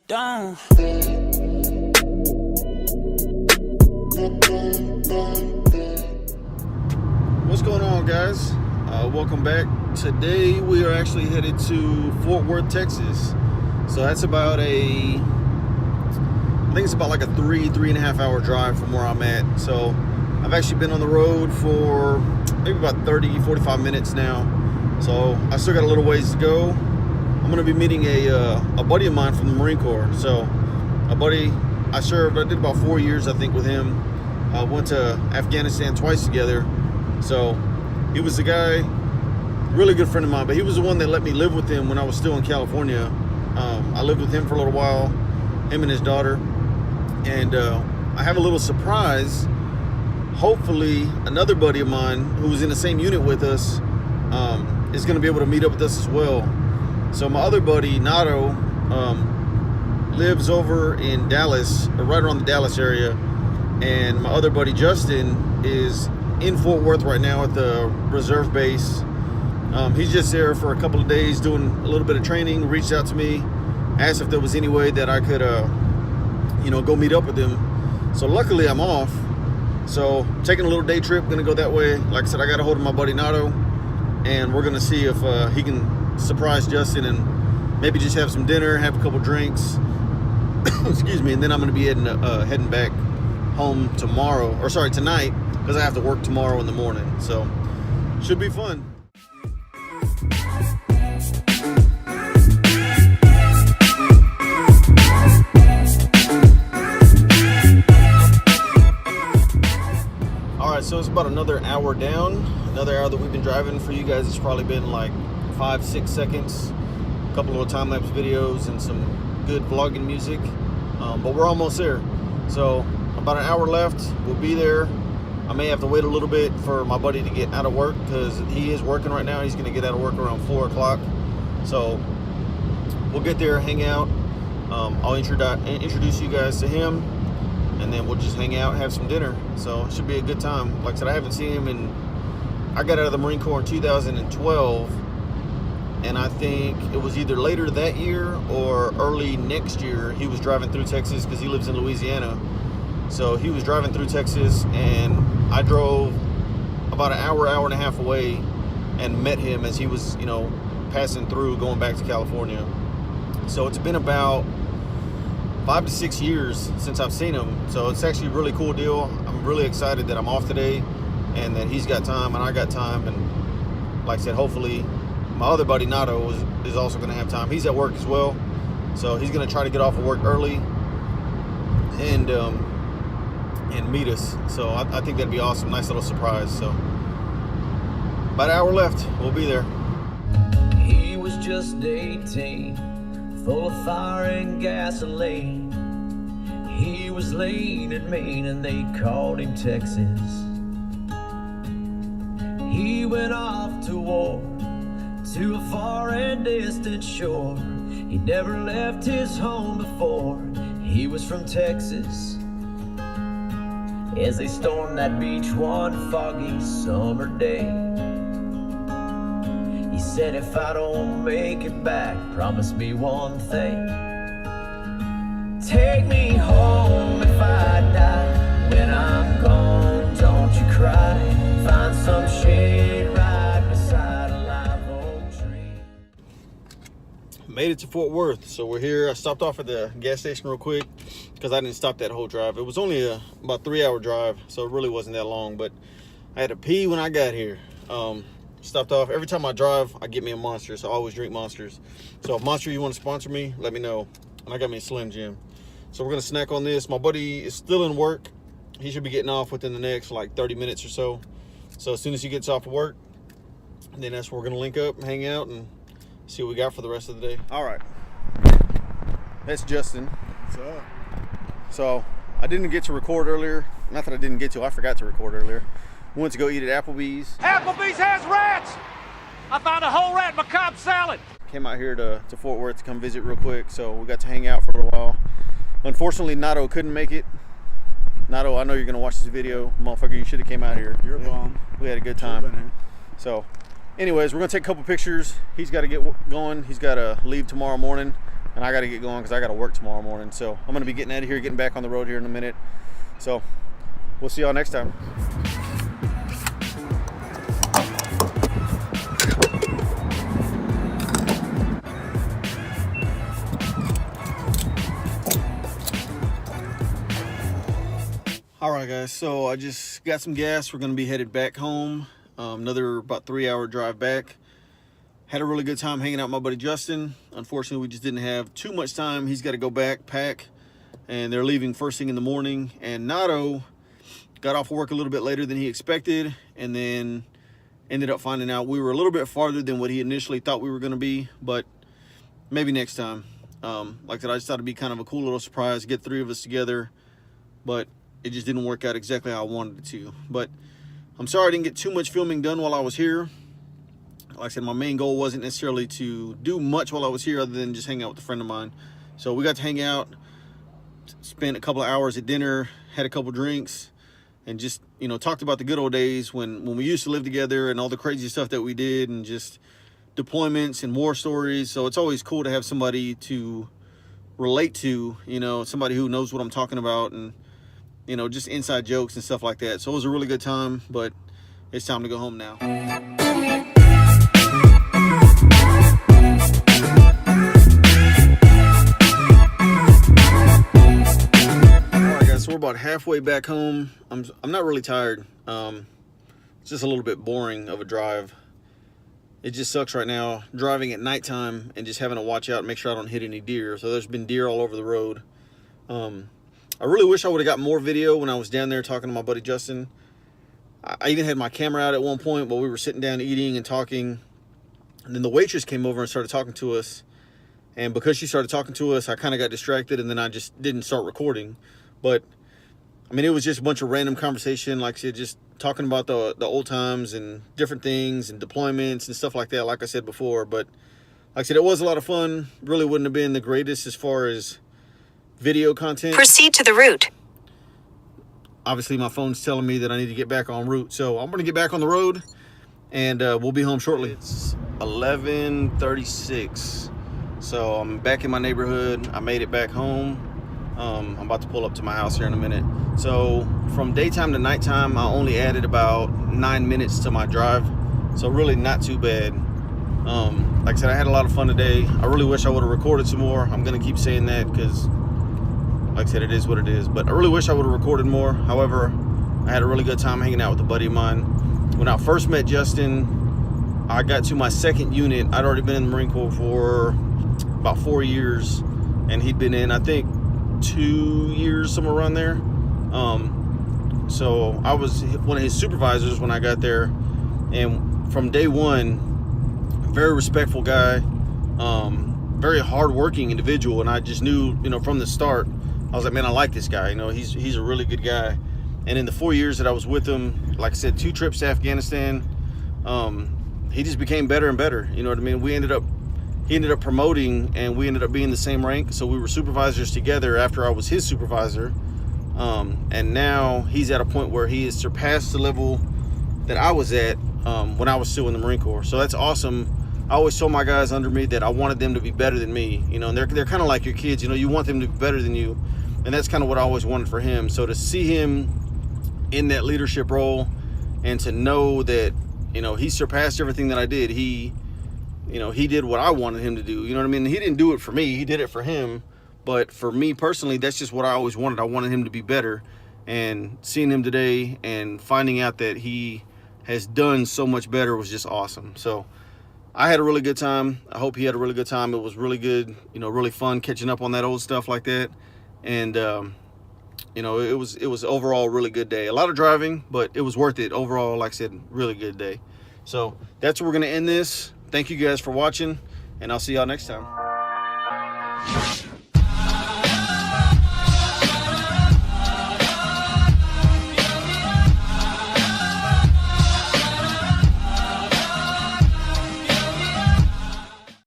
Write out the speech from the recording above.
down. What's going on, guys? Welcome back. Today we are actually headed to Fort Worth, Texas. So that's about I think it's about like a 3.5 hour drive from where I'm at. So I've actually been on the road for maybe about 30-45 minutes now. So I still got a little ways to go. I'm gonna be meeting a buddy of mine from the Marine Corps. So a buddy I did about 4 years, I think, with him. Went to Afghanistan twice together. So he was the guy, really good friend of mine, but he was the one that let me live with him when I was still in California. I lived with him for a little while, him and his daughter. And I have a little surprise. Hopefully another buddy of mine who was in the same unit with us is gonna be able to meet up with us as well. So my other buddy, Nato, lives over in Dallas, or right around the Dallas area. And my other buddy, Justin, is in Fort Worth right now at the reserve base. He's just there for a couple of days doing a little bit of training, reached out to me, asked if there was any way that I could, go meet up with him. So luckily I'm off. So taking a little day trip, gonna go that way. Like I said, I got a hold of my buddy Nato, and we're gonna see if he can surprise Justin and maybe just have some dinner, have a couple drinks. Excuse me, and then I'm gonna be heading back home tonight, because I have to work tomorrow in the morning. So should be fun. Alright, so it's about another hour down. Another hour that we've been driving. For you guys, it's probably been like 5-6 seconds. A couple of time-lapse videos and some good vlogging music. But we're almost there. So about an hour left. We'll be there. I may have to wait a little bit for my buddy to get out of work, because he is working right now. He's going to get out of work around 4 o'clock. So we'll get there, hang out. I'll introduce you guys to him, and then we'll just hang out and have some dinner. So it should be a good time. Like I said, I haven't seen him I got out of the Marine Corps in 2012, and I think it was either later that year or early next year. He was driving through Texas because he lives in Louisiana. So he was driving through Texas, and I drove about an hour and a half away and met him as he was, passing through, going back to California. So it's been about 5 to 6 years since I've seen him. So it's actually a really cool deal. I'm really excited that I'm off today and that he's got time and I got time. And like I said, hopefully my other buddy Nato is also going to have time. He's at work as well. So he's going to try to get off of work early and meet us. So I think that'd be awesome. Nice little surprise. So about an hour left. We'll be there. He was just 18, full of fire and gasoline. He was lean and mean, and they called him Texas. He went off to war, to a far and distant shore. He never left his home before. He was from Texas. As they stormed that beach one foggy summer day, he said, if I don't make it back, promise me one thing. Take me home if I die. When I'm gone, don't you cry. Find some shade right beside a live oak tree. Made it to Fort Worth. So we're here. I stopped off at the gas station real quick because I didn't stop that whole drive. It was only about 3-hour drive, so it really wasn't that long, but I had to pee when I got here. Stopped off. Every time I drive, I get me a Monster, so I always drink Monsters. So if Monster, you want to sponsor me, let me know. And I got me a Slim Jim. So we're going to snack on this. My buddy is still in work. He should be getting off within the next like 30 minutes or so. So as soon as he gets off of work, then that's where we're going to link up, hang out, and see what we got for the rest of the day. All right. That's Justin. What's up? So I didn't get to record earlier. Not that I didn't get to, I forgot to record earlier. We went to go eat at Applebee's. Applebee's has rats! I found a whole rat in my Cobb salad! Came out here to Fort Worth to come visit real quick, so we got to hang out for a little while. Unfortunately, Nato couldn't make it. Nato, I know you're gonna watch this video. Motherfucker, you should have came out here. You're a bomb. We had a good time. So, anyways, we're gonna take a couple pictures. He's got to get going. He's got to leave tomorrow morning. and I got to get going because I got to work tomorrow morning. So I'm going to be getting out of here, getting back on the road here in a minute. So we'll see y'all next time. All right, guys, so I just got some gas. We're going to be headed back home. Another about 3-hour drive back. Had a really good time hanging out with my buddy Justin. Unfortunately, we just didn't have too much time. He's got to go back, pack, and they're leaving first thing in the morning. And Nato got off work a little bit later than he expected, and then ended up finding out we were a little bit farther than what he initially thought we were going to be, but maybe next time. Like I said, I just thought it'd be kind of a cool little surprise, get 3 of us together, but it just didn't work out exactly how I wanted it to. But I'm sorry I didn't get too much filming done while I was here. Like I said, my main goal wasn't necessarily to do much while I was here other than just hang out with a friend of mine. So we got to hang out, spent a couple of hours at dinner, had a couple drinks, and just, you know, talked about the good old days when we used to live together and all the crazy stuff that we did, and just deployments and war stories. So it's always cool to have somebody to relate to, you know, somebody who knows what I'm talking about, and you know, just inside jokes and stuff like that. So it was a really good time, but it's time to go home now. All right, guys, so we're about halfway back home. I'm not really tired. It's just a little bit boring of a drive. It just sucks right now driving at nighttime and just having to watch out and make sure I don't hit any deer. So there's been deer all over the road. I really wish I would have got more video when I was down there talking to my buddy Justin. I even had my camera out at one point while we were sitting down eating and talking. And then the waitress came over and started talking to us. And because she started talking to us, I kind of got distracted, and then I just didn't start recording. But, I mean, it was just a bunch of random conversation, like I said, just talking about the old times and different things and deployments and stuff like that, like I said before. But, like I said, it was a lot of fun. Really wouldn't have been the greatest as far as video content. Proceed to the route. Obviously, my phone's telling me that I need to get back en route, so I'm going to get back on the road, and we'll be home shortly. It's 11:36, so I'm back in my neighborhood. I made it back home. I'm about to pull up to my house here in a minute. So from daytime to nighttime, I only added about 9 minutes to my drive, so really not too bad. Like I said, I had a lot of fun today. I really wish I would have recorded some more. I'm going to keep saying that because, like I said, it is what it is. But I really wish I would have recorded more. However, I had a really good time hanging out with a buddy of mine. When I first met Justin, I got to my second unit. I'd already been in the Marine Corps for about 4 years, and he'd been in, I think, 2 years, somewhere around there. So I was one of his supervisors when I got there, and from day one, very respectful guy, very hardworking individual, and I just knew, you know, from the start, I was like, man, I like this guy. You know, he's a really good guy. And in the 4 years that I was with him, like I said, 2 trips to Afghanistan, he just became better and better. You know what I mean? He ended up promoting, and we ended up being the same rank. So we were supervisors together after I was his supervisor. And now he's at a point where he has surpassed the level that I was at when I was still in the Marine Corps. So that's awesome. I always told my guys under me that I wanted them to be better than me. You know, and they're kind of like your kids. You know, you want them to be better than you. And that's kind of what I always wanted for him. So to see him in that leadership role, and to know that, you know, he surpassed everything that I did. He did what I wanted him to do. You know what I mean? He didn't do it for me. He did it for him. But for me personally, that's just what I always wanted. I wanted him to be better. And seeing him today and finding out that he has done so much better was just awesome. So I had a really good time. I hope he had a really good time. It was really good, you know, really fun catching up on that old stuff like that. And, you know, it was overall a really good day. A lot of driving, but it was worth it. Overall, like I said, really good day. So that's where we're going to end this. Thank you guys for watching, and I'll see y'all next time.